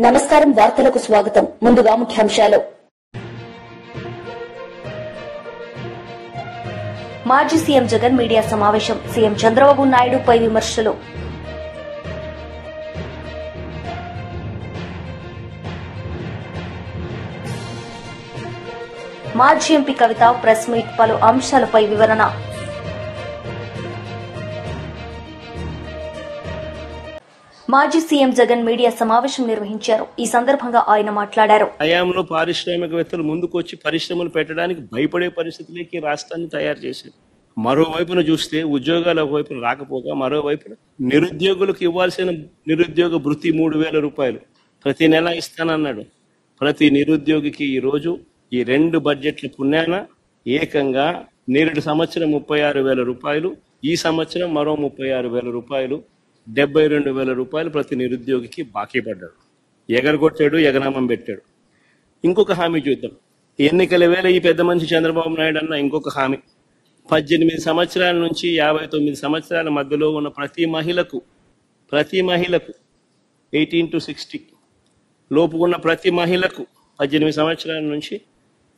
నమస్కారం వార్తలకు స్వాగతం. ముందుగా ముఖ్యాంశాలు. మాజీ సీఎం జగన్ మీడియా సమావేశం. సీఎం చంద్రబాబు నాయుడుపై విమర్శలు. మాజీ ఎంపీ కవిత ప్రెస్ మీట్, పలు అంశాలపై వివరణ. మాజీ సీఎం జగన్ మీడియా సమావేశం నిర్వహించారు. ఈ సందర్భంగా ఆయన మాట్లాడారు. హయాంలో పారిశ్రామికవేత్తలు ముందుకొచ్చి పరిశ్రమలు పెట్టడానికి భయపడే పరిస్థితులకి రాష్ట్రాన్ని తయారు చేశారు. మరోవైపున చూస్తే ఉద్యోగాలు ఒకవైపున రాకపోగా మరోవైపున నిరుద్యోగులకు ఇవ్వాల్సిన నిరుద్యోగ భృతి 3,000 రూపాయలు ప్రతి నెల ఇస్తానన్నాడు. ప్రతి నిరుద్యోగికి ఈరోజు ఈ 2 బడ్జెట్ల పుణ్యాన ఏకంగా నేరేడు సంవత్సరం 36,000 రూపాయలు, ఈ సంవత్సరం మరో 36,000 రూపాయలు, 72,000 రూపాయలు ప్రతి నిరుద్యోగికి బాకీ పడ్డాడు. ఎగరగొట్టాడు, ఎగనామం పెట్టాడు. ఇంకొక హామీ చూద్దాం. ఎన్నికల వేళ ఈ పెద్ద మనిషి చంద్రబాబు నాయుడు అన్న ఇంకొక హామీ, 18 సంవత్సరాల నుంచి 59 సంవత్సరాల మధ్యలో ఉన్న ప్రతి మహిళకు 18 to 60 లోపు ఉన్న ప్రతి మహిళకు 18 సంవత్సరాల నుంచి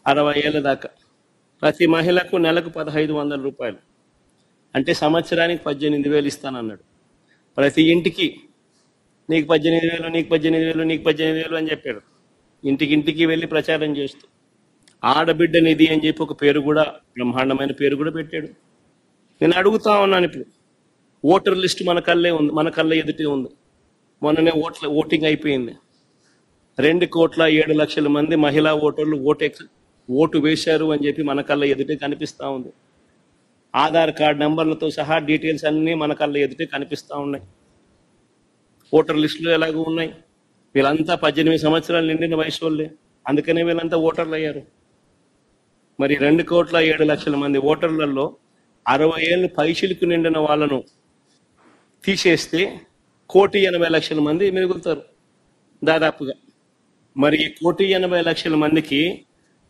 60 ఏళ్ల దాకా ప్రతి మహిళకు నెలకు 1,500 రూపాయలు, అంటే సంవత్సరానికి 18,000 ఇస్తానన్నాడు. ప్రతి ఇంటికి నీకు 18,000, నీకు 18,000, నీకు 18,000 అని చెప్పాడు. ఇంటికి వెళ్ళి ప్రచారం చేస్తూ ఆడబిడ్డ నిధి అని చెప్పి ఒక పేరు కూడా, బ్రహ్మాండమైన పేరు కూడా పెట్టాడు. నేను అడుగుతా ఉన్నాను, ఇప్పుడు ఓటర్ లిస్ట్ మన కళ్ళ ఎదుటే ఉంది. మొన్ననే ఓటింగ్ అయిపోయింది. 2,07,00,000 మంది మహిళా ఓటర్లు ఓటు వేశారు అని చెప్పి మన కళ్ళ ఎదుటే కనిపిస్తూ ఉంది. ఆధార్ కార్డు నెంబర్లతో సహా డీటెయిల్స్ అన్నీ మన కళ్ళ ఎదుటే కనిపిస్తూ ఉన్నాయి. ఓటర్ లిస్టులు ఎలాగూ ఉన్నాయి. వీళ్ళంతా 18 సంవత్సరాలు నిండిన వయసు వాళ్ళే, అందుకనే వీళ్ళంతా ఓటర్లు అయ్యారు. మరి 2,07,00,000 మంది ఓటర్లలో 60 ఏళ్ళు పైచిలకు నిండిన వాళ్ళను తీసేస్తే 1,80,00,000 మంది మిగులుతారు దాదాపుగా. మరి ఈ 1,80,00,000 మందికి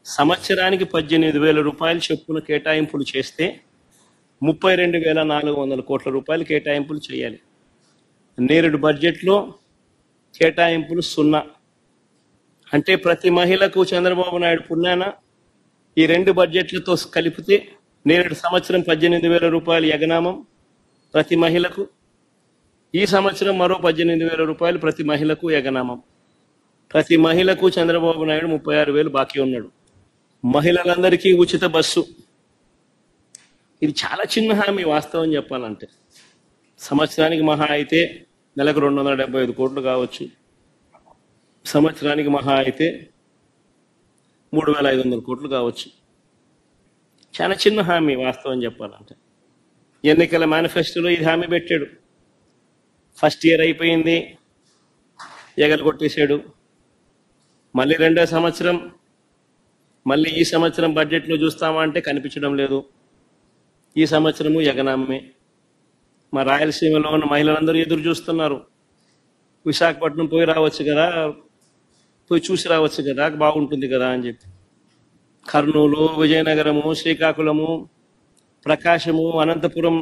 సంవత్సరానికి 18,000 రూపాయలు చొప్పున కేటాయింపులు చేస్తే 32,400 కోట్ల రూపాయలు కేటాయింపులు చేయాలి. నేరేడు బడ్జెట్లో కేటాయింపులు 0. అంటే ప్రతి మహిళకు చంద్రబాబు నాయుడు పుణ్యాన ఈ 2 బడ్జెట్లతో కలిపితే నేరేడు సంవత్సరం 18,000 రూపాయలు ఎగనామం ప్రతి మహిళకు, ఈ సంవత్సరం మరో 18,000 రూపాయలు ప్రతి మహిళకు ఎగనామం. ప్రతి మహిళకు చంద్రబాబు నాయుడు 36,000 బాకీ ఉన్నాడు. మహిళలందరికీ ఉచిత బస్సు, ఇది చాలా చిన్న హామీ వాస్తవం చెప్పాలంటే. సంవత్సరానికి మహా అయితే నెలకు 275 కోట్లు కావచ్చు, సంవత్సరానికి మహా అయితే 3,500 కోట్లు కావచ్చు. చాలా చిన్న హామీ వాస్తవం చెప్పాలంటే. ఎన్నికల మేనిఫెస్టోలో ఇది హామీ పెట్టాడు. ఫస్ట్ ఇయర్ అయిపోయింది, ఎగలు కొట్టేశాడు. మళ్ళీ 2వ సంవత్సరం, మళ్ళీ ఈ సంవత్సరం బడ్జెట్లో చూస్తామా అంటే కనిపించడం లేదు. ఈ సంవత్సరము ఎగనామే. మా రాయలసీమలో ఉన్న మహిళలందరూ ఎదురు చూస్తున్నారు. విశాఖపట్నం పోయి రావచ్చు కదా, పోయి చూసి రావచ్చు కదా, బాగుంటుంది కదా అని చెప్పి. కర్నూలు, విజయనగరము, శ్రీకాకుళము, ప్రకాశము, అనంతపురం,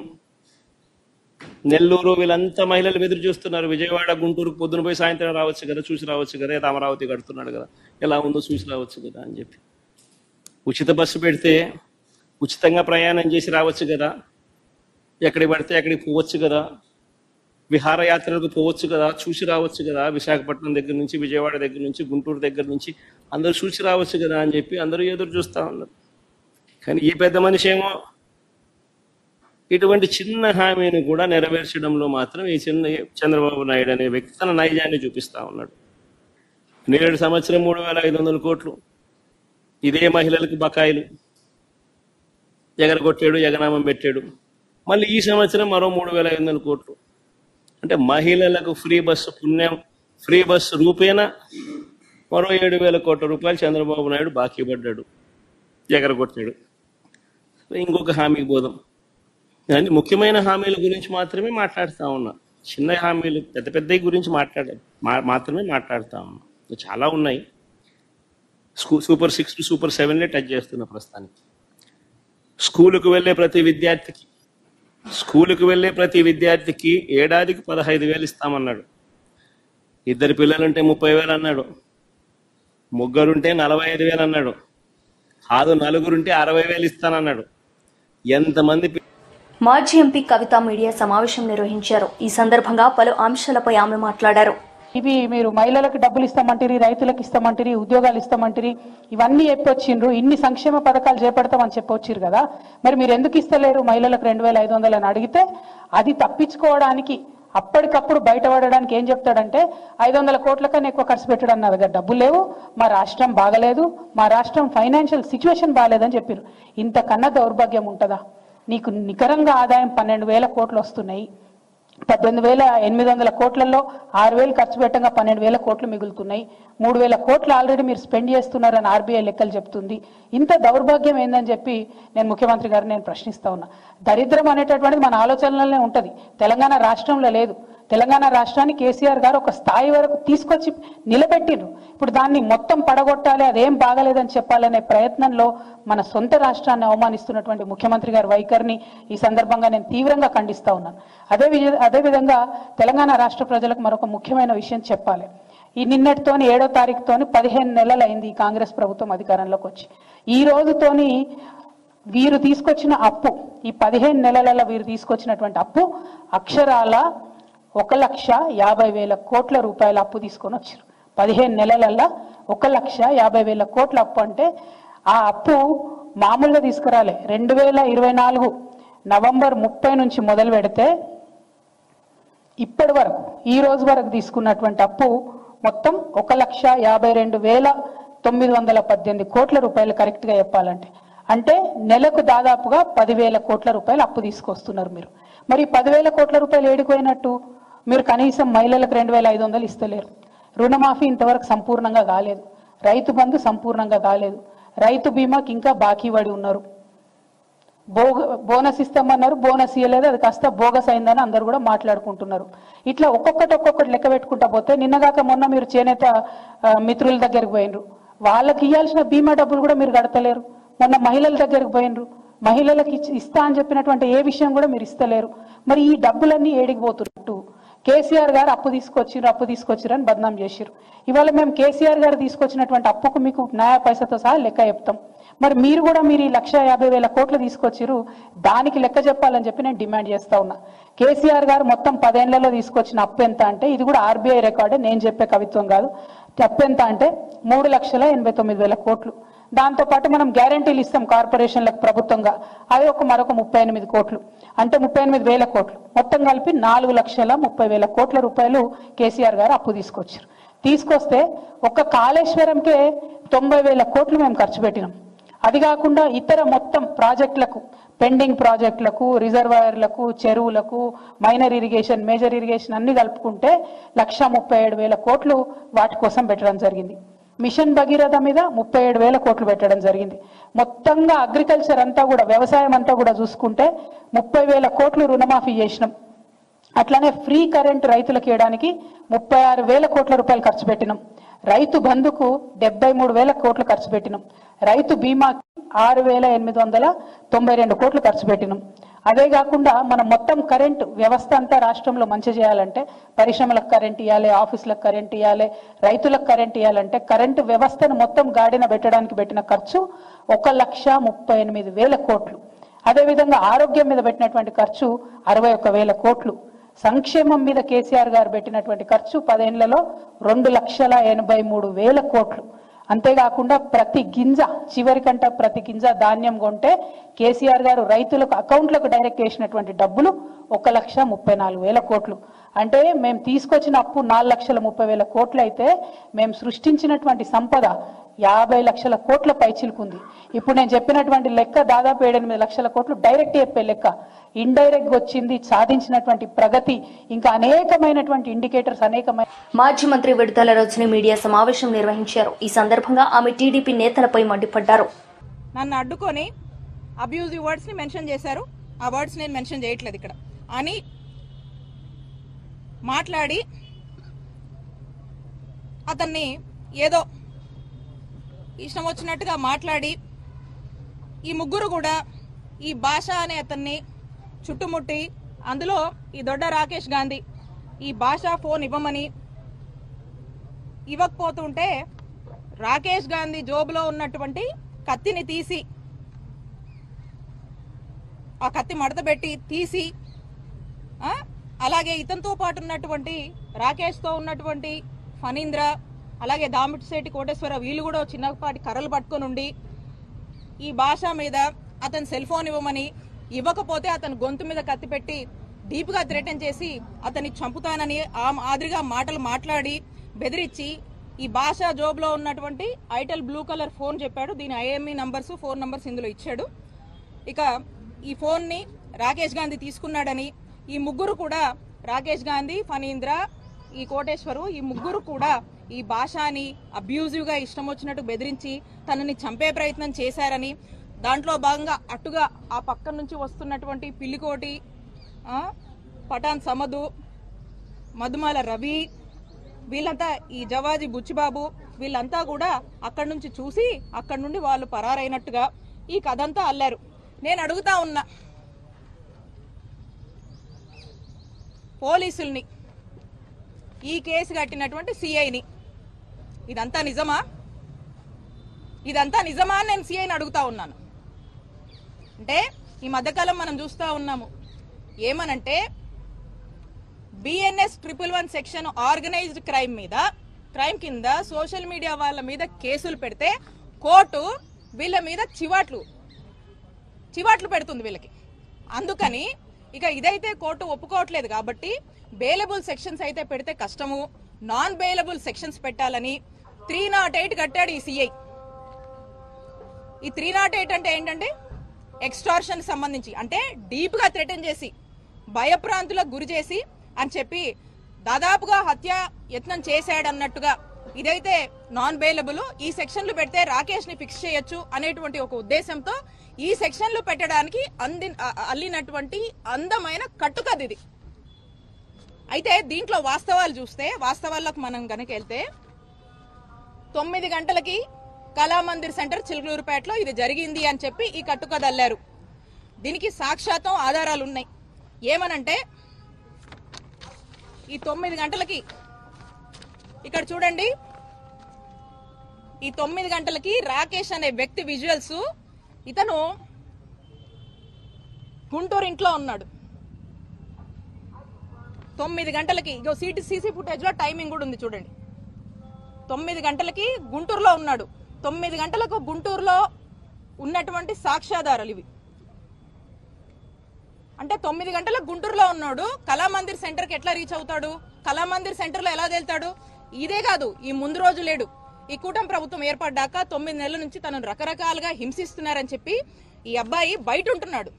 నెల్లూరు, వీళ్ళంతా మహిళలు ఎదురు చూస్తున్నారు. విజయవాడ, గుంటూరుకు పొద్దున పోయి సాయంత్రం రావచ్చు కదా, చూసి రావచ్చు కదా, అమరావతి కడుతున్నాడు కదా, ఎలా ఉందో చూసి రావచ్చు కదా అని చెప్పి. ఉచిత బస్సు పెడితే ఉచితంగా ప్రయాణం చేసి రావచ్చు కదా, ఎక్కడికి పడితే అక్కడికి పోవచ్చు కదా, విహారయాత్రలకు పోవచ్చు కదా, చూసి రావచ్చు కదా, విశాఖపట్నం దగ్గర నుంచి, విజయవాడ దగ్గర నుంచి, గుంటూరు దగ్గర నుంచి అందరూ చూసి రావచ్చు కదా అని చెప్పి అందరూ ఎదురు చూస్తూ ఉన్నారు. కానీ ఈ పెద్ద మనిషి ఏమో ఇటువంటి చిన్న హామీని కూడా నెరవేర్చడంలో మాత్రం ఈ చంద్రబాబు నాయుడు అనే వ్యక్తి తన నైజాన్ని చూపిస్తూ ఉన్నాడు. నేరేడు సంవత్సరం 3,500 కోట్లు ఇదే మహిళలకు బకాయిలు ఎగరగొట్టాడు, ఎగనామం పెట్టాడు. మళ్ళీ ఈ సంవత్సరం మరో 3,500 కోట్లు, అంటే మహిళలకు ఫ్రీ బస్సు పుణ్యం, ఫ్రీ బస్సు రూపేణా మరో 7,000 కోట్ల రూపాయలు చంద్రబాబు నాయుడు బాకీ పడ్డాడు, ఎగరగొట్టాడు. ఇంకొక హామీకి పోదాం. కానీ ముఖ్యమైన హామీల గురించి మాత్రమే మాట్లాడుతూ ఉన్నా. చిన్న హామీలు పెద్ద పెద్ద గురించి మాత్రమే మాట్లాడుతూ ఉన్నా. చాలా ఉన్నాయి. సూపర్ 6 టు సూపర్ 7 టచ్ చేస్తున్న ప్రస్తుతానికి. స్కూలుకు వెళ్ళే ప్రతి విద్యార్థికి ఏడాదికి 15,000 ఇస్తామన్నాడు. 2 పిల్లలుంటే 30,000 అన్నాడు, ముగ్గురుంటే 45,000 అన్నాడు, కాదు నలుగురుంటే 60,000 ఇస్తానన్నాడు. ఎంతమంది మాజీ ఎంపీ కవిత మీడియా సమావేశం నిర్వహించారు. ఈ సందర్భంగా పలు అంశాలపై ఆమె మాట్లాడారు. ఇవి మీరు మహిళలకు డబ్బులు ఇస్తామంటారు, రైతులకు ఇస్తామంటారు, ఉద్యోగాలు ఇస్తామంటారు, ఇవన్నీ చెప్పొచ్చిండ్రు. ఇన్ని సంక్షేమ పథకాలు చేపడతామని చెప్పొచ్చిరు కదా, మరి మీరు ఎందుకు ఇస్తలేరు మహిళలకు 2,500 అని అడిగితే అది తప్పించుకోవడానికి అప్పటికప్పుడు బయటపడడానికి ఏం చెప్తాడంటే 500 కోట్ల కన్నా ఎక్కువ ఖర్చు పెట్టడం నా దగ్గర డబ్బులు లేవు, మా రాష్ట్రం బాగలేదు, మా రాష్ట్రం ఫైనాన్షియల్ సిచ్యువేషన్ బాగలేదని చెప్పారు. ఇంతకన్నా దౌర్భాగ్యం ఉంటుందా? నీకు నికరంగా ఆదాయం 12,000 కోట్లు వస్తున్నాయి, 18,800 కోట్లలో 6,000 ఖర్చు పెట్టగా 12,000 కోట్లు మిగులుతున్నాయి, 3,000 కోట్లు ఆల్రెడీ మీరు స్పెండ్ చేస్తున్నారని ఆర్బీఐ లెక్కలు చెప్తుంది. ఇంత దౌర్భాగ్యం ఏందని చెప్పి నేను ముఖ్యమంత్రి గారిని నేను ప్రశ్నిస్తా ఉన్నా. దరిద్రం అనేటటువంటిది మన ఆలోచనలనే ఉంటుంది, తెలంగాణ రాష్ట్రంలో లేదు. తెలంగాణ రాష్ట్రాన్ని కేసీఆర్ గారు ఒక స్థాయి వరకు తీసుకొచ్చి నిలబెట్టిండ్రు. ఇప్పుడు దాన్ని మొత్తం పడగొట్టాలి, అదేం బాగలేదని చెప్పాలనే ప్రయత్నంలో మన సొంత రాష్ట్రాన్ని అవమానిస్తున్నటువంటి ముఖ్యమంత్రి గారి వైఖరిని ఈ సందర్భంగా నేను తీవ్రంగా ఖండిస్తా ఉన్నాను. అదేవిధంగా తెలంగాణ రాష్ట్ర ప్రజలకు మరొక ముఖ్యమైన విషయం చెప్పాలి. ఈ నిన్నటితోని 7వ తారీఖుతోని 15 నెలలు అయింది ఈ కాంగ్రెస్ ప్రభుత్వం అధికారంలోకి వచ్చి. ఈ రోజుతోని వీరు తీసుకొచ్చిన అప్పు, ఈ 15 నెలలలో వీరు తీసుకొచ్చినటువంటి అప్పు అక్షరాల 1,50,000 కోట్ల రూపాయల అప్పు తీసుకొని వచ్చారు. 15 నెలలలో 1,50,000 కోట్ల అప్పు అంటే ఆ అప్పు మామూలుగా తీసుకురాలే. 2024 నవంబర్ 30 నుంచి మొదలు పెడితే ఇప్పటి వరకు ఈ రోజు వరకు తీసుకున్నటువంటి అప్పు మొత్తం 1,52,918 కోట్ల రూపాయలు కరెక్ట్గా చెప్పాలంటే. అంటే నెలకు దాదాపుగా 10,000 కోట్ల రూపాయలు అప్పు తీసుకొస్తున్నారు మీరు. మరి 10,000 కోట్ల రూపాయలు ఏడిపోయినట్టు? మీరు కనీసం మహిళలకు 2,500 ఇస్తలేరు, రుణమాఫీ ఇంతవరకు సంపూర్ణంగా కాలేదు, రైతు బంధు సంపూర్ణంగా కాలేదు, రైతు బీమాకి ఇంకా బాకీ పడి ఉన్నారు, బోనస్ ఇస్తామన్నారు, బోనస్ ఇవ్వలేదు, అది కాస్త బోగస్ అయిందని అందరు కూడా మాట్లాడుకుంటున్నారు. ఇట్లా ఒక్కొక్కటి లెక్క పెట్టుకుంటా పోతే నిన్నగాక మొన్న మీరు చేనేత మిత్రుల దగ్గరికి పోయినరు, వాళ్ళకి ఇవ్వాల్సిన బీమా డబ్బులు కూడా మీరు కడతలేరు. మొన్న మహిళల దగ్గరికి పోయినరు, మహిళలకు ఇస్తా అని చెప్పినటువంటి ఏ విషయం కూడా మీరు ఇస్తలేరు. మరి ఈ డబ్బులన్నీ ఏడిగిపోతున్నట్టు కేసీఆర్ గారు అప్పు తీసుకొచ్చిరు అని బదనాం చేసిరు. ఇవాళ మేము కేసీఆర్ గారు తీసుకొచ్చినటువంటి అప్పుకు మీకు న్యాయ పైసతో సహా లెక్క చెప్తాం. మరి మీరు కూడా మీరు 1,50,000 కోట్లు తీసుకొచ్చిరు, దానికి లెక్క చెప్పాలని చెప్పి నేను డిమాండ్ చేస్తా ఉన్నా. కేసీఆర్ గారు మొత్తం 10 ఏళ్లలో తీసుకొచ్చిన అప్పు ఎంత అంటే, ఇది కూడా ఆర్బీఐ రికార్డే, నేను చెప్పే కవిత్వం కాదు, అప్పు ఎంత అంటే 3,89,000 కోట్లు. దాంతోపాటు మనం గ్యారంటీలు ఇస్తాం కార్పొరేషన్లకు ప్రభుత్వంగా, అది మరొక 38 కోట్లు, అంటే 38,000 కోట్లు, మొత్తం కలిపి 4,30,000 కోట్ల రూపాయలు కేసీఆర్ గారు అప్పు తీసుకొస్తే ఒక్క కాళేశ్వరంకే 90,000 కోట్లు మేము ఖర్చు పెట్టినాం. అది కాకుండా ఇతర మొత్తం ప్రాజెక్టులకు, పెండింగ్ ప్రాజెక్టులకు, రిజర్వాయర్లకు, చెరువులకు, మైనర్ ఇరిగేషన్, మేజర్ ఇరిగేషన్ అన్ని కలుపుకుంటే 1,37,000 కోట్లు వాటి కోసం పెట్టడం జరిగింది. మిషన్ భగీరథ మీద 37,000 కోట్లు పెట్టడం జరిగింది. మొత్తంగా అగ్రికల్చర్ అంతా కూడా, వ్యవసాయం అంతా కూడా చూసుకుంటే 30,000 కోట్లు రుణమాఫీ చేసినాం. అట్లానే ఫ్రీ కరెంట్ రైతులకు ఇవ్వడానికి 36,000 కోట్ల రూపాయలు ఖర్చు పెట్టినాం. రైతు బంధుకు 73,000 కోట్లు ఖర్చు పెట్టినాం. రైతు బీమాకి 6,892 కోట్లు ఖర్చు పెట్టినాం. అదే కాకుండా మనం మొత్తం కరెంటు వ్యవస్థ అంతా రాష్ట్రంలో మంచి చేయాలంటే పరిశ్రమలకు కరెంట్ ఇవ్వాలి, ఆఫీసులకు కరెంట్ ఇవ్వాలి, రైతులకు కరెంట్ ఇవ్వాలంటే కరెంటు వ్యవస్థను మొత్తం గాడిన పెట్టడానికి పెట్టిన ఖర్చు 1,38,000 కోట్లు. అదేవిధంగా ఆరోగ్యం మీద పెట్టినటువంటి ఖర్చు 61,000 కోట్లు. సంక్షేమం మీద కేసీఆర్ గారు పెట్టినటువంటి ఖర్చు 10 ఏళ్లలో 2,83,000 కోట్లు. అంతేకాకుండా ప్రతి గింజ, చివరికంట ప్రతి గింజ ధాన్యం కొంటే కేసీఆర్ గారు రైతులకు అకౌంట్లకు డైరెక్ట్ చేసినటువంటి డబ్బులు 1,34,000 కోట్లు. అంటే మేము తీసుకొచ్చిన అప్పు 4,30,000 కోట్లు అయితే మేము సృష్టించినటువంటి సంపద 50 లక్షల కోట్ల పైచిలుకుంది. ఇప్పుడు నేను చెప్పినటువంటి లెక్క దాదాపు 7-8 లక్షల కోట్లు డైరెక్ట్ చెప్పే లెక్క. ఇండైరెక్ట్ వచ్చింది సాధించినటువంటి ప్రగతి, ఇంకా అనేకమైనటువంటి ఇండికేటర్స్ అనేకమైన. మాజీ మంత్రి విడుదల రజని మీడియా సమావేశం నిర్వహించారు. ఈ సందర్భంగా ఆమె టీడీపీ నేతలపై మండిపడ్డారు. నన్ను అడ్డుకొని అబ్యూజివ్ వర్డ్స్ ని మెన్షన్ చేశారు, ఆ వర్డ్స్ నేను మెన్షన్ చేయట్లేదు ఇక్కడ అని మాట్లాడి అతన్ని ఏదో ఇష్టం వచ్చినట్టుగా మాట్లాడి ఈ ముగ్గురు కూడా ఈ భాష అనే అతన్ని చుట్టుముట్టి, అందులో ఈ దొడ్డ రాకేష్ గాంధీ ఈ భాష ఫోన్ ఇవ్వమని ఇవ్వకపోతుంటే రాకేష్ గాంధీ జోబులో ఉన్నటువంటి కత్తిని తీసి ఆ కత్తి మడతబెట్టి తీసి అలాగే ఇతనితో పాటు ఉన్నటువంటి రాకేష్తో ఉన్నటువంటి ఫణీంద్ర అలాగే దామిటిశెట్టి కోటేశ్వర వీళ్ళు కూడా చిన్నపాటి కర్రలు పట్టుకొని ఉండి ఈ భాష మీద అతని సెల్ ఫోన్ ఇవ్వమని, ఇవ్వకపోతే అతని గొంతు మీద కత్తి పెట్టి డీప్గా థ్రెటన్ చేసి అతన్ని చంపుతానని ఆ మాదిరిగా మాటలు మాట్లాడి బెదిరించి ఈ భాష జోబులో ఉన్నటువంటి ఐటెల్ బ్లూ కలర్ ఫోన్ చెప్పాడు. దీని ఐఎంఈ నంబర్స్, ఫోన్ నంబర్స్ ఇందులో ఇచ్చాడు. ఇక ఈ ఫోన్ని రాకేష్ గాంధీ తీసుకున్నాడని, ఈ ముగ్గురు కూడా రాకేష్ గాంధీ, ఫణీంద్ర, ఈ కోటేశ్వరు, ఈ ముగ్గురు కూడా ఈ భాషని అబ్యూజివ్ గా ఇష్టం వచ్చినట్టు బెదిరించి తనని చంపే ప్రయత్నం చేశారని, దాంట్లో భాగంగా అటుగా ఆ పక్క నుంచి వస్తున్నటువంటి పిల్లికోటి, పఠాన్ సమదు, మధుమాల రవి, వీళ్ళంతా ఈ జవాజీ బుచ్చిబాబు వీళ్ళంతా కూడా అక్కడి నుంచి చూసి అక్కడి నుండి వాళ్ళు పరారైనట్టుగా ఈ కథంతా అల్లారు. నేను అడుగుతా ఉన్నా పోలీసుల్ని, ఈ కేసు కట్టినటువంటి సిఐని, ఇదంతా నిజమా? ఇదంతా నిజమా అని నేను సిఐని అడుగుతా ఉన్నాను. అంటే ఈ మధ్యకాలం మనం చూస్తూ ఉన్నాము ఏమనంటే బిఎన్ఎస్ 111 సెక్షన్ ఆర్గనైజ్డ్ క్రైమ్ కింద సోషల్ మీడియా వాళ్ళ మీద కేసులు పెడితే కోర్టు వీళ్ళ మీద చివాట్లు పెడుతుంది వీళ్ళకి. అందుకని ఇక ఇదైతే కోర్టు ఒప్పుకోవట్లేదు కాబట్టి బెయిలబుల్ సెక్షన్స్ అయితే పెడితే కష్టము, నాన్ బెయిలబుల్ సెక్షన్స్ పెట్టాలని 308 కట్టాడు ఈ సిఐ. ఈ 308 అంటే ఏంటంటే ఎక్స్టార్షన్ సంబంధించి, అంటే డీప్ గా థ్రెటన్ చేసి భయప్రాంతులకు గురి చేసి అని చెప్పి దాదాపుగా హత్య యత్నం చేశాడన్నట్టుగా ఇదైతే నాన్ బెయిలబుల్. ఈ సెక్షన్లు పెడితే రాకేష్ ని ఫిక్స్ చేయొచ్చు అనేటువంటి ఒక ఉద్దేశంతో ఈ సెక్షన్లు పెట్టడానికి అల్లినటువంటి అందమైన కట్టుకథ ఇది. అయితే దీంట్లో వాస్తవాలు చూస్తే, వాస్తవాలకు మనం గనక వెళ్తే 9 గంటలకి కళామందిర్ సెంటర్ చిలుకలూరుపేటలో ఇది జరిగింది అని చెప్పి ఈ కట్టుకథ అల్లారు. దీనికి సాక్షాత్తం ఆధారాలు ఉన్నాయి. ఏమనంటే ఈ 9 గంటలకి ఇక్కడ చూడండి, ఈ 9 గంటలకి రాకేష్ అనే వ్యక్తి విజువల్స్, ఇతను గుంటూరు ఇంట్లో ఉన్నాడు. 9 గంటలకి ఇగో సీసీ ఫుటేజ్ లో టైమింగ్ కూడా ఉంది చూడండి. 9 గంటలకి గుంటూరులో ఉన్నాడు. 9 గంటలకు గుంటూరులో ఉన్నటువంటి సాక్ష్యాధారాలు ఇవి. అంటే 9 గంటలకు గుంటూరులో ఉన్నాడు, కళామందిర్ సెంటర్ కి ఎట్లా రీచ్ అవుతాడు? కళామందిర్ సెంటర్ లో ఎలా తేలుతాడు? ఇదే కాదు, ఈ ముందు రోజు లేడు. ఈ కూటమి ప్రభుత్వం ఏర్పడ్డాక 9 నెలల నుంచి తనను రకరకాలుగా హింసిస్తున్నారని చెప్పి ఈ అబ్బాయి బయట ఉంటున్నాడు.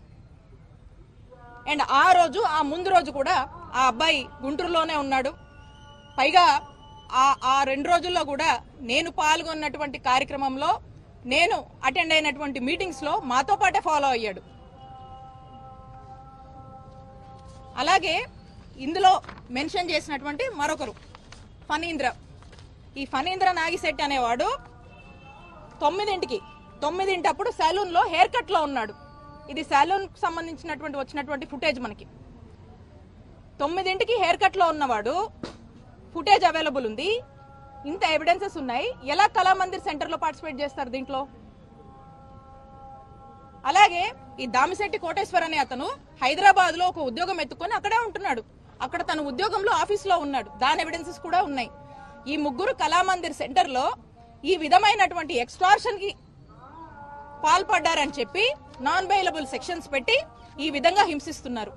అండ్ ఆ రోజు, ఆ ముందు రోజు కూడా ఆ అబ్బాయి గుంటూరులోనే ఉన్నాడు. పైగా ఆ 2 రోజుల్లో కూడా నేను పాల్గొన్నటువంటి కార్యక్రమంలో, నేను అటెండ్ అయినటువంటి మీటింగ్స్ లో మాతో పాటే ఫాలో అయ్యాడు. అలాగే ఇందులో మెన్షన్ చేసినటువంటి మరొకరు ఫణీంద్ర. ఈ ఫణీంద్ర నాగిశెట్టి అనేవాడు 9 అప్పుడు సెలూన్ లో హెయిర్ కట్ లో ఉన్నాడు. ఇది సెలూన్ సంబంధించినటువంటి వచ్చినటువంటి ఫుటేజ్ మనకి. 9 హెయిర్ కట్ లో ఉన్నవాడు, ఫుటేజ్ అవైలబుల్ ఉంది, ఇంత ఎవిడెన్సెస్ ఉన్నాయి. ఎలా కళామందిర్ సెంటర్ లో పార్టిసిపేట్ చేస్తారు దీంట్లో? అలాగే ఈ దామిశెట్టి కోటేశ్వర్ అనే అతను హైదరాబాద్ లో ఒక ఉద్యోగం ఎత్తుకొని అక్కడే ఉంటున్నాడు. అక్కడ తన ఉద్యోగంలో ఆఫీస్ లో ఉన్నాడు. దాని ఎవిడెన్సెస్ కూడా ఉన్నాయి. ఈ ముగ్గురు కళామందిర్ సెంటర్ లో ఈ విధమైనటువంటి ఎక్స్టార్షన్ కి పాల్పడ్డారని చెప్పి నాన్ బెయిలబుల్ సెక్షన్స్ పెట్టి ఈ విధంగా హింసిస్తున్నారు.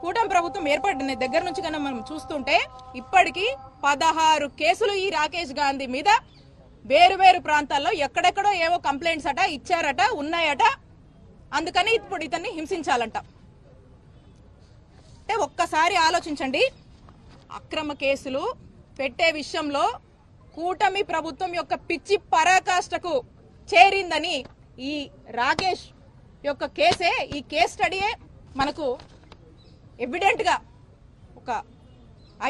కూటమి ప్రభుత్వం ఏర్పడిన దగ్గర నుంచి కన్నా మనం చూస్తుంటే ఇప్పటికీ 16 కేసులు ఈ రాకేష్ గాంధీ మీద వేరు ప్రాంతాల్లో ఎక్కడెక్కడో ఏవో కంప్లైంట్స్ అట ఇచ్చారట, ఉన్నాయట. అందుకని ఇప్పుడు ఇతన్ని హింసించాలంట. అంటే ఒక్కసారి ఆలోచించండి, అక్రమ కేసులు పెట్టే విషయంలో కూటమి ప్రభుత్వం యొక్క పిచ్చి పరాకాష్ఠకు చేరిందని ఈ రాకేష్ యొక్క కేసే, ఈ కేస్ స్టడీయే మనకు ఎవిడెంట్ గా ఒక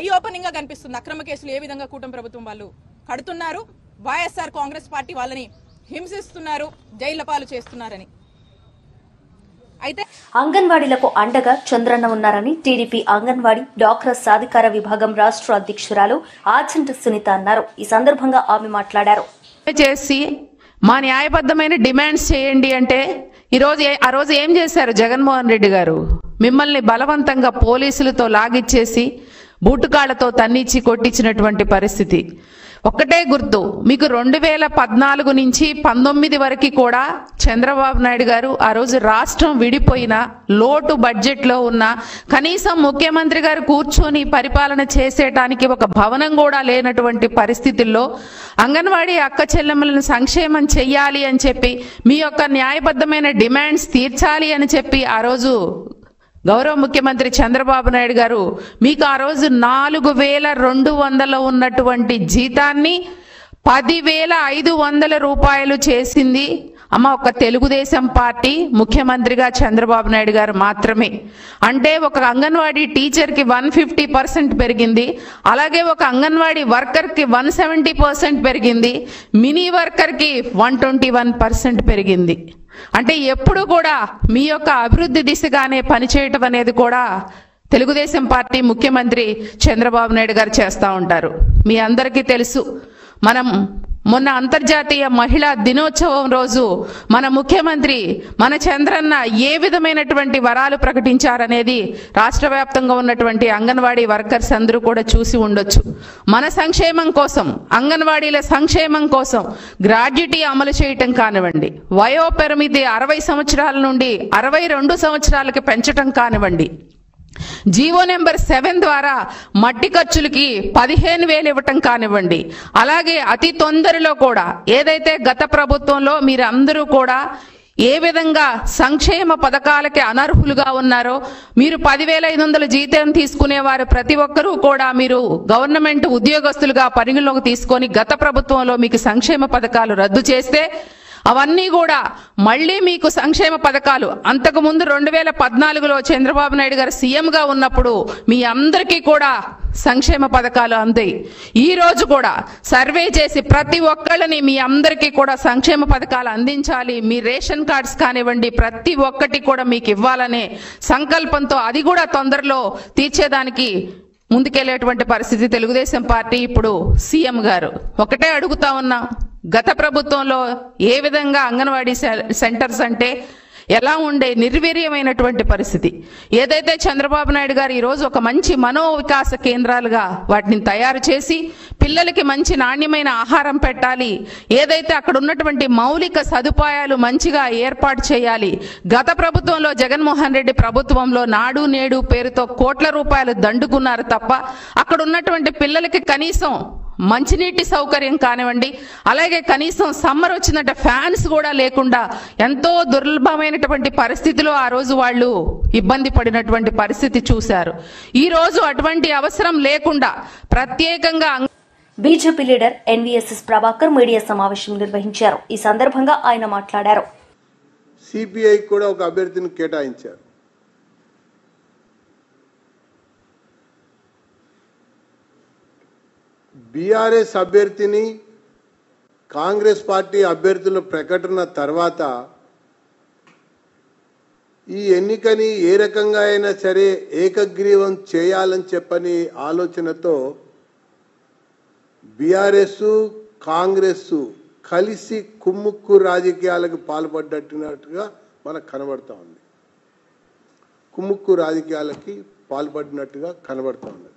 ఐ ఓపెనింగ్ గా కనిపిస్తుంది. అక్రమ కేసులు ఏ విధంగా కూటమి ప్రభుత్వం వాళ్ళు కడుతున్నారు, వైఎస్ఆర్ కాంగ్రెస్ పార్టీ వాళ్ళని హింసిస్తున్నారు, జైళ్ల పాలు చేస్తున్నారని. అయితే అంగన్వాడీలకు అండగా చంద్రన్న ఉన్నారని టీడీపీ అంగన్వాడీ డాక్రా సాధికార విభాగం రాష్ట్ర అధ్యక్షురాలు ఆచంట సునీత అన్నారు. ఈ సందర్భంగా ఆమె మాట్లాడారు. చేసి మా న్యాయబద్ధమైన డిమాండ్స్ చేయండి అంటే ఆ రోజు ఏం చేశారు జగన్మోహన్ రెడ్డి గారు? మిమ్మల్ని బలవంతంగా పోలీసులతో లాగిచ్చేసి బూటుకాళ్లతో తన్నిచ్చి కొట్టించినటువంటి పరిస్థితి. ఒక్కటే గుర్తు, మీకు 2014 నుంచి 19 వరకు కూడా చంద్రబాబు నాయుడు గారు ఆ రోజు రాష్ట్రం విడిపోయిన లోటు బడ్జెట్ లో ఉన్న కనీసం ముఖ్యమంత్రి గారు కూర్చొని పరిపాలన చేసేటానికి ఒక భవనం కూడా లేనటువంటి పరిస్థితుల్లో అంగన్వాడీ అక్క చెల్లెమ్మలను సంక్షేమం చెయ్యాలి అని చెప్పి మీ యొక్క న్యాయబద్ధమైన డిమాండ్స్ తీర్చాలి అని చెప్పి ఆ రోజు గౌరవ ముఖ్యమంత్రి చంద్రబాబు నాయుడు గారు మీకు ఆ రోజు 4200 ఉన్నటువంటి జీతాన్ని 10,500 రూపాయలు చేసింది అమ్మ ఒక తెలుగుదేశం పార్టీ ముఖ్యమంత్రిగా చంద్రబాబు నాయుడు గారు మాత్రమే. అంటే ఒక అంగన్వాడీ టీచర్ కి 150% పెరిగింది, అలాగే ఒక అంగన్వాడీ వర్కర్ కి 170% పెరిగింది, మినీ వర్కర్ కి 121% పెరిగింది. అంటే ఎప్పుడు కూడా మీ యొక్క అభివృద్ధి దిశగానే పనిచేయటం అనేది కూడా తెలుగుదేశం పార్టీ ముఖ్యమంత్రి చంద్రబాబు నాయుడు గారు చేస్తూ ఉంటారు. మీ అందరికీ తెలుసు, మనం మొన్న అంతర్జాతీయ మహిళా దినోత్సవం రోజు మన ముఖ్యమంత్రి మన చంద్రన్న ఏ విధమైనటువంటి వరాలు ప్రకటించారనేది రాష్ట్ర వ్యాప్తంగా ఉన్నటువంటి అంగన్వాడీ వర్కర్స్ అందరూ కూడా చూసి ఉండొచ్చు. మన సంక్షేమం కోసం, అంగన్వాడీల సంక్షేమం కోసం గ్రాడ్యుటీ అమలు చేయటం కానివ్వండి, వయో పరిమితి 60 సంవత్సరాల నుండి 62 సంవత్సరాలకి పెంచటం కానివ్వండి, జీవో నెంబర్ 7 ద్వారా మట్టి ఖర్చులకి 15,000 ఇవ్వటం కానివ్వండి, అలాగే అతి తొందరలో కూడా ఏదైతే గత ప్రభుత్వంలో మీరందరూ కూడా ఏ విధంగా సంక్షేమ పథకాలకి అనర్హులుగా ఉన్నారో, మీరు 10,500 జీతం తీసుకునేవారు ప్రతి ఒక్కరూ కూడా మీరు గవర్నమెంట్ ఉద్యోగస్తులుగా పరిగణలోకి తీసుకొని గత ప్రభుత్వంలో మీకు సంక్షేమ పథకాలు రద్దు చేస్తే అవన్నీ కూడా మళ్ళీ మీకు సంక్షేమ పథకాలు అంతకుముందు 2014లో చంద్రబాబు నాయుడు గారు సీఎంగా ఉన్నప్పుడు మీ అందరికీ కూడా సంక్షేమ పథకాలు అందాయి. ఈ రోజు కూడా సర్వే చేసి ప్రతి ఒక్కళ్ళని మీ అందరికీ కూడా సంక్షేమ పథకాలు అందించాలి, మీ రేషన్ కార్డ్స్ కానివ్వండి ప్రతి ఒక్కటి కూడా మీకు ఇవ్వాలనే సంకల్పంతో అది కూడా తొందరలో తీర్చేదానికి ముందుకెళ్లేటువంటి పరిస్థితి తెలుగుదేశం పార్టీ ఇప్పుడు సీఎం గారు. ఒకటే అడుగుతా ఉన్నా, గత ప్రభుత్వంలో ఏ విధంగా అంగన్వాడీ సెంటర్స్ అంటే ఎలా ఉండే నిర్వీర్యమైనటువంటి పరిస్థితి, ఏదైతే చంద్రబాబు నాయుడు గారు ఈరోజు ఒక మంచి మనోవికాస కేంద్రాలుగా వాటిని తయారు చేసి పిల్లలకి మంచి నాణ్యమైన ఆహారం పెట్టాలి, ఏదైతే అక్కడ ఉన్నటువంటి మౌలిక సదుపాయాలు మంచిగా ఏర్పాటు చేయాలి. గత ప్రభుత్వంలో జగన్మోహన్ రెడ్డి ప్రభుత్వంలో నాడు నేడు పేరుతో కోట్ల రూపాయలు దండుకున్నారు తప్ప అక్కడ ఉన్నటువంటి పిల్లలకి కనీసం మంచినీటి సౌకర్యం కానివ్వండి, అలాగే కనీసం సమ్మర్ వచ్చినట్టు ఫ్యాన్స్ కూడా లేకుండా ఎంతో దుర్లభమైనటువంటి పరిస్థితిలో ఆ రోజు వాళ్ళు ఇబ్బంది పడినటువంటి పరిస్థితి చూశారు. ఈ రోజు అటువంటి అవసరం లేకుండా ప్రత్యేకంగా BJP leader NVSS Prabhakar media సమావేశం నిర్వహించారు. ఈ సందర్భంగా ఆయన మాట్లాడారు. సిపిఐ కూడా ఒక అభ్యర్థిని కేటాయించారు. బీఆర్ఎస్ అభ్యర్థిని కాంగ్రెస్ పార్టీ అభ్యర్థుల ప్రకటన తర్వాత ఈ ఎన్నికని ఏ రకంగా అయినా సరే ఏకగ్రీవం చేయాలని చెప్పని ఆలోచనతో బీఆర్ఎస్ కాంగ్రెస్ కలిసి కుమ్ముక్కు రాజకీయాలకు పాల్పడ్డట్టుగా మనకు కనబడతా ఉంది. కుమ్ముక్కు రాజకీయాలకి పాల్పడినట్టుగా కనబడతా ఉంది.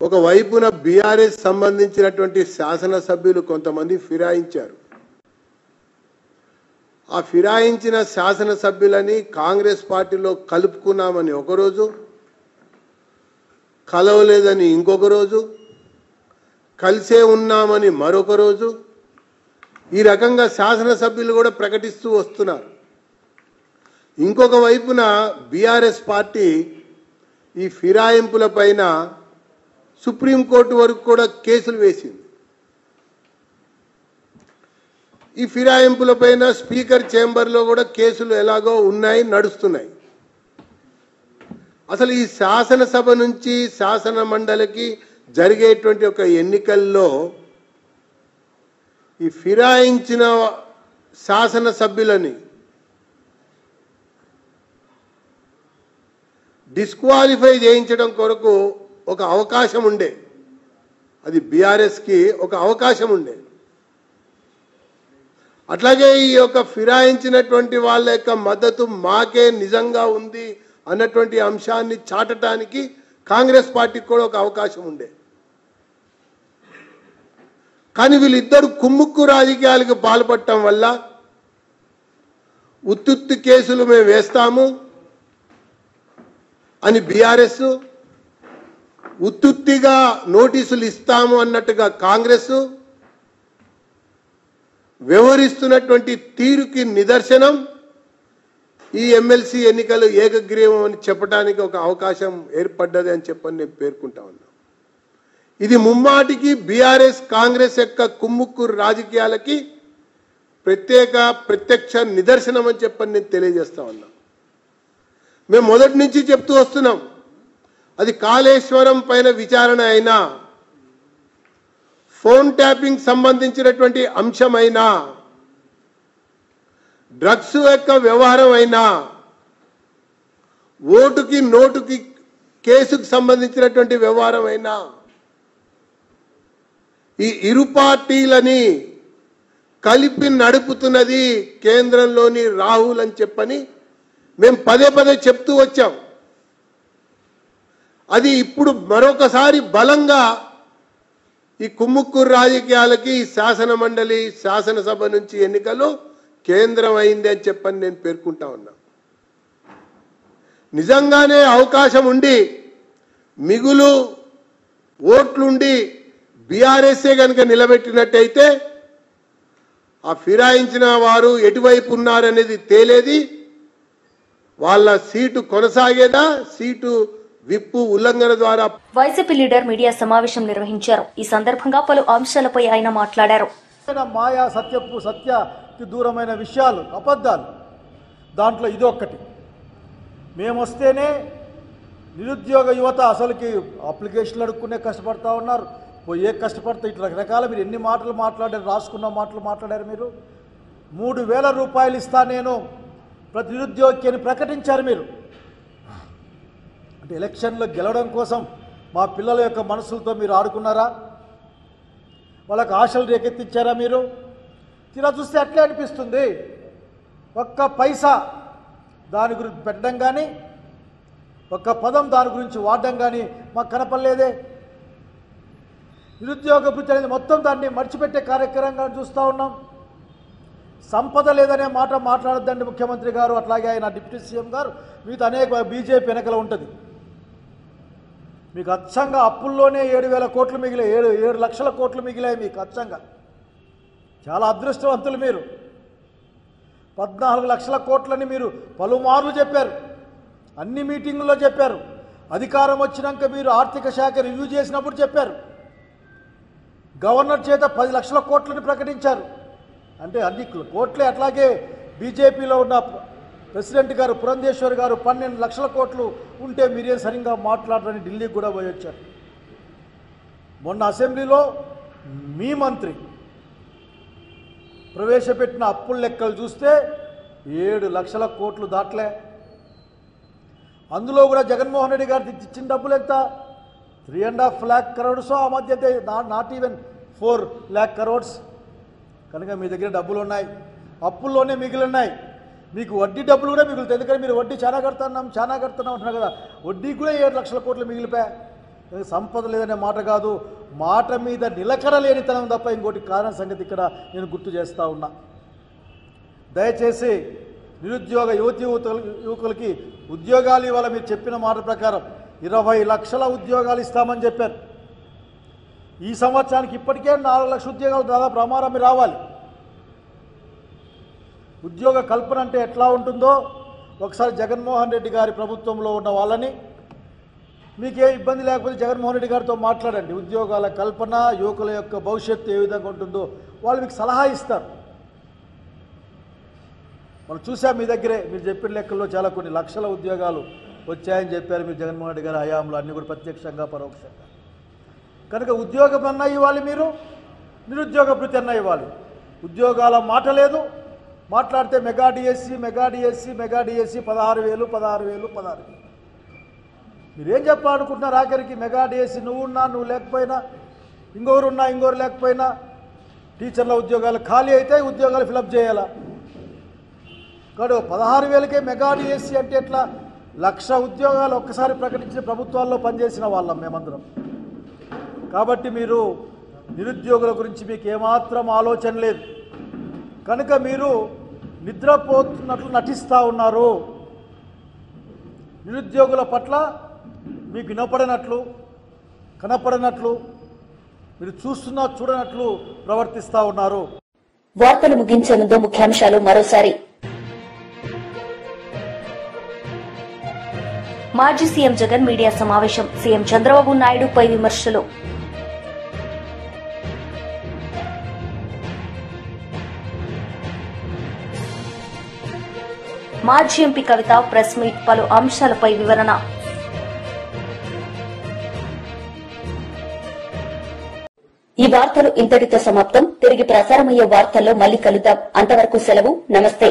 ఒకవైపున బీఆర్ఎస్ సంబంధించినటువంటి శాసనసభ్యులు కొంతమంది ఫిరాయించారు. ఆ ఫిరాయించిన శాసనసభ్యులని కాంగ్రెస్ పార్టీలో కలుపుకున్నామని ఒకరోజు, కలవలేదని ఇంకొక రోజు, కలిసే ఉన్నామని మరొక రోజు, ఈ రకంగా శాసనసభ్యులు కూడా ప్రకటిస్తూ వస్తున్నారు. ఇంకొక వైపున బీఆర్ఎస్ పార్టీ ఈ ఫిరాయింపుల పైన సుప్రీంకోర్టు వరకు కూడా కేసులు వేసింది. ఈ ఫిరాయింపుల పైన స్పీకర్ చేంబర్లో కూడా కేసులు ఎలాగో ఉన్నాయి, నడుస్తున్నాయి. అసలు ఈ శాసనసభ నుంచి శాసన మండలికి జరిగేటువంటి ఒక ఎన్నికల్లో ఈ ఫిరాయించిన శాసనసభ్యులని డిస్క్వాలిఫై చేయించడం కొరకు ఒక అవకాశం ఉండే, అది బీఆర్ఎస్కి ఒక అవకాశం ఉండే. అట్లాగే ఈ యొక్క ఫిరాయించినటువంటి వాళ్ళ యొక్క మద్దతు మాకే నిజంగా ఉంది అన్నటువంటి అంశాన్ని చాటడానికి కాంగ్రెస్ పార్టీకి కూడా ఒక అవకాశం ఉండే. కానీ వీళ్ళిద్దరు కుమ్ముక్కు రాజకీయాలకు పాల్పడటం వల్ల ఉత్తుత్తి కేసులు మేము వేస్తాము అని బీఆర్ఎస్, ఉత్తుత్తిగా నోటీసులు ఇస్తాము అన్నట్టుగా కాంగ్రెస్ వ్యవహరిస్తున్నటువంటి తీరుకి నిదర్శనం ఈ ఎమ్మెల్సీ ఎన్నికలు ఏకగ్రీవం అని చెప్పడానికి ఒక అవకాశం ఏర్పడ్డది అని చెప్పని నేను పేర్కొంటా ఉన్నా. ఇది ముమ్మాటికి బీఆర్ఎస్ కాంగ్రెస్ యొక్క కుమ్ముక్కు రాజకీయాలకి ప్రత్యక్ష నిదర్శనం అని చెప్పని నేను తెలియజేస్తా ఉన్నా. మేము మొదటి నుంచి చెప్తూ వస్తున్నాం, అది కాళేశ్వరం పైన విచారణ అయినా, ఫోన్ ట్యాపింగ్ సంబంధించినటువంటి అంశమైనా, డ్రగ్స్ యొక్క వ్యవహారం అయినా, ఓటుకి నోటుకి కేసుకు సంబంధించినటువంటి వ్యవహారం అయినా, ఈ ఇరు పార్టీలని కలిపి నడుపుతున్నది కేంద్రంలోని రాహుల్ అని చెప్పని మేము పదే పదే చెప్తూ వచ్చాం. అది ఇప్పుడు మరొకసారి బలంగా ఈ కుమ్ముక్కూరు రాజకీయాలకి శాసన మండలి శాసనసభ నుంచి ఎన్నికలు కేంద్రం అయింది అని చెప్పని నేను పేర్కొంటా ఉన్నా. నిజంగానే అవకాశం ఉండి మిగులు ఓట్లుండి బీఆర్ఎస్ఏ కనుక నిలబెట్టినట్టయితే ఆ ఫిరాయించిన వారు ఎటువైపు ఉన్నారనేది తేలేది, వాళ్ళ సీటు కొనసాగేదా, సీటు విప్పు ఉల్లంఘన ద్వారా. వైసీపీ లీడర్ మీడియా సమావేశం నిర్వహించారు. ఈ సందర్భంగా పలు అంశాలపై ఆయన మాట్లాడారు. మాయా సత్యకి దూరమైన విషయాలు, అబద్ధాలు, దాంట్లో ఇదొక్కటి. మేమొస్తేనే నిరుద్యోగ యువత అసలుకి అప్లికేషన్లు అడుక్కునే కష్టపడతా ఉన్నారు. పోయే కష్టపడతా ఇట్లా రకరకాల మీరు ఎన్ని మాటలు మాట్లాడారు, రాసుకున్న మాటలు మాట్లాడారు. మీరు 3,000 రూపాయలు ఇస్తా నేను ప్రతి నిరుద్యోగికి అని ప్రకటించారు మీరు. అంటే ఎలక్షన్లో గెలవడం కోసం మా పిల్లల యొక్క మనసులతో మీరు ఆడుకున్నారా? వాళ్ళకు ఆశలు రేకెత్తించారా మీరు? తీరా చూస్తే అట్లే అనిపిస్తుంది. ఒక్క పైసా దాని గురించి పెట్టడం కానీ, ఒక్క పదం దాని గురించి వాడడం కానీ మాకు కనపడలేదే. నిరుద్యోగ భృతి అనేది మొత్తం దాన్ని మర్చిపెట్టే కార్యక్రమంగా చూస్తూ ఉన్నాం. సంపద లేదనే మాట మాట్లాడద్దండి ముఖ్యమంత్రి గారు, అట్లాగే ఆయన డిప్యూటీ సీఎం గారు. మీతో అనేక బీజేపీ వెనకల ఉంటుంది. మీకు అచ్చంగా అప్పుల్లోనే 7,000 కోట్లు మిగిలాయి, 7 లక్షల కోట్లు మిగిలాయి మీకు అచ్చంగా. చాలా అదృష్టవంతులు మీరు. 14 లక్షల కోట్లని మీరు పలుమార్లు చెప్పారు, అన్ని మీటింగుల్లో చెప్పారు. అధికారం వచ్చినాక మీరు ఆర్థిక శాఖ రివ్యూ చేసినప్పుడు చెప్పారు. గవర్నర్ చేత 10 లక్షల కోట్లని ప్రకటించారు. అంటే అన్ని కోట్లే. అట్లాగే బీజేపీలో ఉన్న ప్రెసిడెంట్ గారు పురంధేశ్వర్ గారు 12 లక్షల కోట్లు ఉంటే మీరేం సరిగ్గా మాట్లాడరని ఢిల్లీకి కూడా పోయి వచ్చారు. మొన్న అసెంబ్లీలో మీ మంత్రి ప్రవేశపెట్టిన అప్పుల లెక్కలు చూస్తే 7 లక్షల కోట్లు దాట్లే. అందులో కూడా జగన్మోహన్ రెడ్డి గారు ఇచ్చిన డబ్బులు ఎంత? 3.5 lakh crores. ఆ మధ్య నాట్ ఈవెన్ 4 lakh crores. కనుక మీ దగ్గర డబ్బులు ఉన్నాయి, అప్పుల్లోనే మిగిలిన్నాయి. మీకు వడ్డీ డబ్బులు కూడా మిగులుతాయి. ఎందుకంటే మీరు వడ్డీ చాలా కడుతున్నాం అంటున్నారు కదా, వడ్డీకి కూడా 7 లక్షల కోట్లు మిగిలిపోయా. సంపద లేదనే మాట కాదు, మాట మీద నిలకడ లేనితనం తప్ప ఇంకోటి కారణం సంగతి ఇక్కడ నేను గుర్తు చేస్తూ ఉన్నా. దయచేసి నిరుద్యోగ యువకులకి ఉద్యోగాలు ఇవాళ మీరు చెప్పిన మాట ప్రకారం 20 లక్షల ఉద్యోగాలు ఇస్తామని చెప్పారు. ఈ సంవత్సరానికి ఇప్పటికే 4 లక్షల ఉద్యోగాలు దాదాపు ప్రమారం రావాలి. ఉద్యోగ కల్పన అంటే ఎట్లా ఉంటుందో ఒకసారి జగన్మోహన్ రెడ్డి గారి ప్రభుత్వంలో ఉన్న వాళ్ళని, మీకే ఇబ్బంది లేకపోతే జగన్మోహన్ రెడ్డి గారితో మాట్లాడండి. ఉద్యోగాల కల్పన, యువకుల యొక్క భవిష్యత్తు ఏ విధంగా ఉంటుందో వాళ్ళు మీకు సలహా ఇస్తారు. మనం చూసాం మీ దగ్గరే, మీరు చెప్పిన లెక్కల్లో చాలా కొన్ని లక్షల ఉద్యోగాలు వచ్చాయని చెప్పారు మీరు జగన్మోహన్ రెడ్డి గారి హయాంలో, అన్నీ కూడా ప్రత్యక్షంగా పరోక్షంగా. కనుక ఉద్యోగం అన్నా ఇవ్వాలి, మీరు నిరుద్యోగ భృతి అన్నా ఇవ్వాలి. ఉద్యోగాల మాట లేదు. మాట్లాడితే మెగా డిఎస్సి 16,000. మీరేం చెప్పాలనుకుంటున్నారు? ఆఖరికి మెగా డిఎస్సి నువ్వున్నా నువ్వు లేకపోయినా, ఇంకొకరున్నా ఇంకొకరు లేకపోయినా టీచర్ల ఉద్యోగాలు ఖాళీ అయితే ఉద్యోగాలు ఫిలప్ చేయాలా? కాదు 16,000కే మెగా డిఎస్సి అంటే ఎట్లా? 1,00,000 ఉద్యోగాలు ఒక్కసారి ప్రకటించిన ప్రభుత్వాల్లో పనిచేసిన వాళ్ళం మేమందరం. కాబట్టి మీరు నిరుద్యోగుల గురించి మీకు ఏమాత్రం ఆలోచన లేదు కనుక మీరు నిద్రపోతున్నట్లు నటిస్తూ ఉన్నారు. నిరుద్యోగుల పట్ల మీకు వినపడినట్లు కనపడినట్లు మీరు చూడనట్లు ప్రవర్తిస్తూ ఉన్నారు. వార్తలు ముగించే ముందు ముఖ్యాంశాలు మరోసారి. మాజీ సీఎం జగన్ మీడియా సమావేశం. సీఎం చంద్రబాబు నాయుడుపై విమర్శలు. మాజీ ఎంపీ కవిత ప్రెస్ మీట్, పలు అంశాలపై వివరణ. ఈ వార్తలు ఇంతటితో సమాప్తం. తిరిగి ప్రసారమయ్యే వార్తల్లో మళ్లీ కలుద్దాం. అంతవరకు సెలవు. నమస్తే.